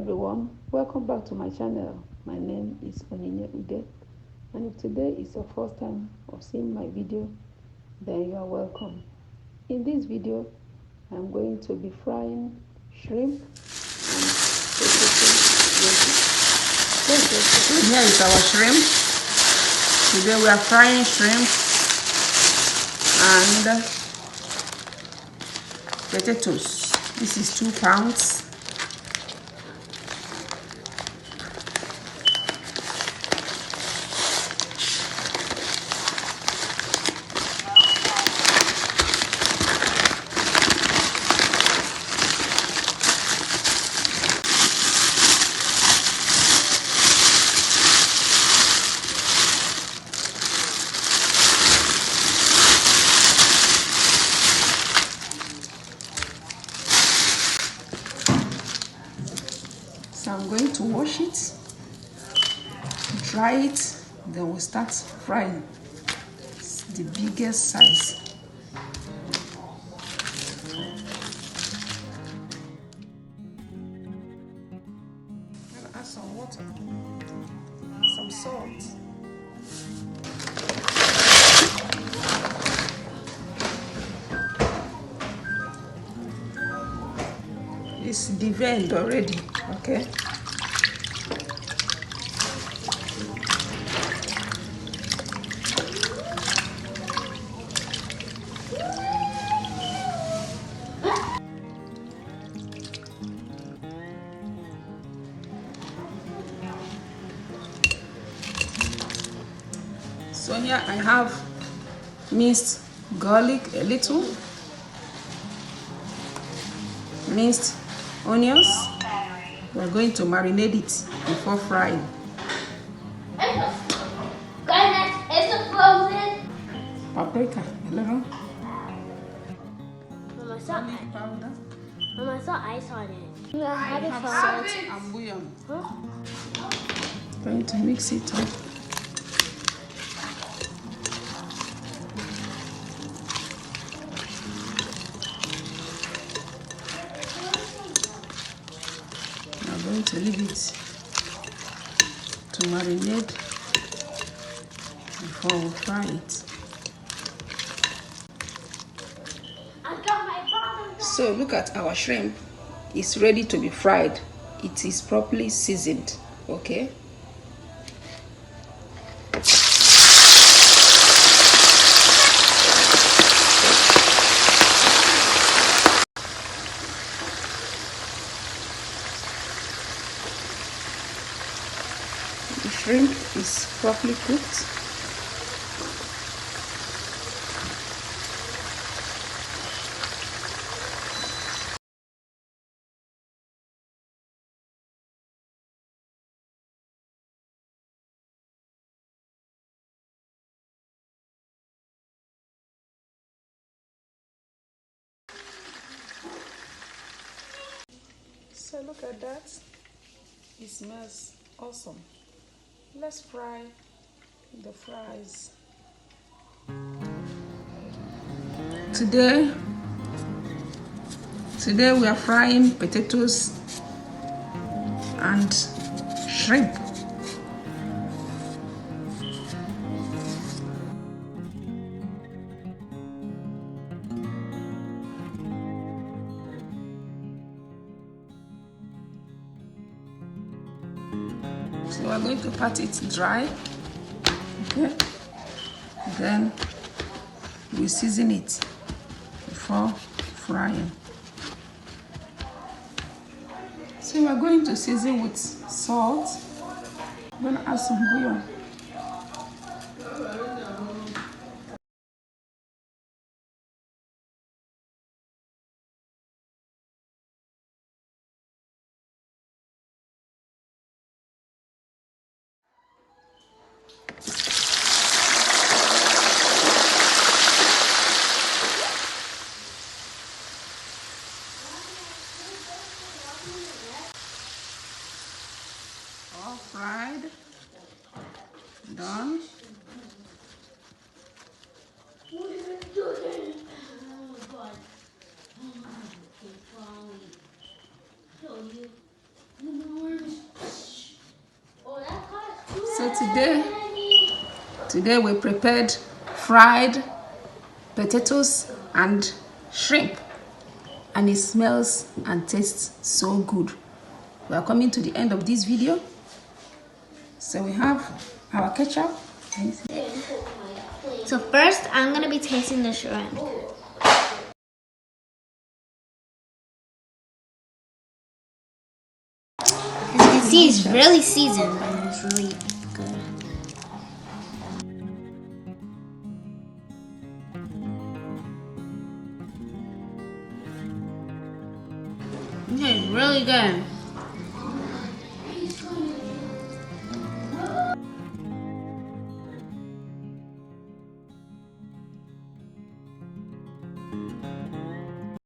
everyone, welcome back to my channel. My name is Onyinye Ude, and if today is your first time of seeing my video, then you are welcome. In this video, I'm going to be frying shrimp and potato wedges. Here is our shrimp. Today we are frying shrimp and potatoes. This is 2 pounds. So I'm going to wash it, dry it, then we'll start frying. It's the biggest size. I'm gonna add some water, some salt. It's deveined already, okay? So here I have minced garlic, a little, minced onions. We're going to marinate it before frying. Paprika, a little. Mama, Powder. I saw ice on it. I have Salt&Bouillion. Huh? Going to mix it up. I'm going to leave it to marinate before we fry it. So look at our shrimp. It's ready to be fried. It is properly seasoned, okay? The shrimp is properly cooked. So look at that. It smells awesome. Let's fry the fries. Today we are frying potatoes and shrimp. So we're going to pat it dry, okay? Then we season it before frying. So we're going to season with salt. I'm going to add some bouillon. All fried, done. So today we prepared fried potatoes and shrimp, and it smells and tastes so good. We are coming to the end of this video. So we have our ketchup. So first, I'm gonna be tasting the shrimp. As you can see, it's really seasoned and it's really good. It's really good.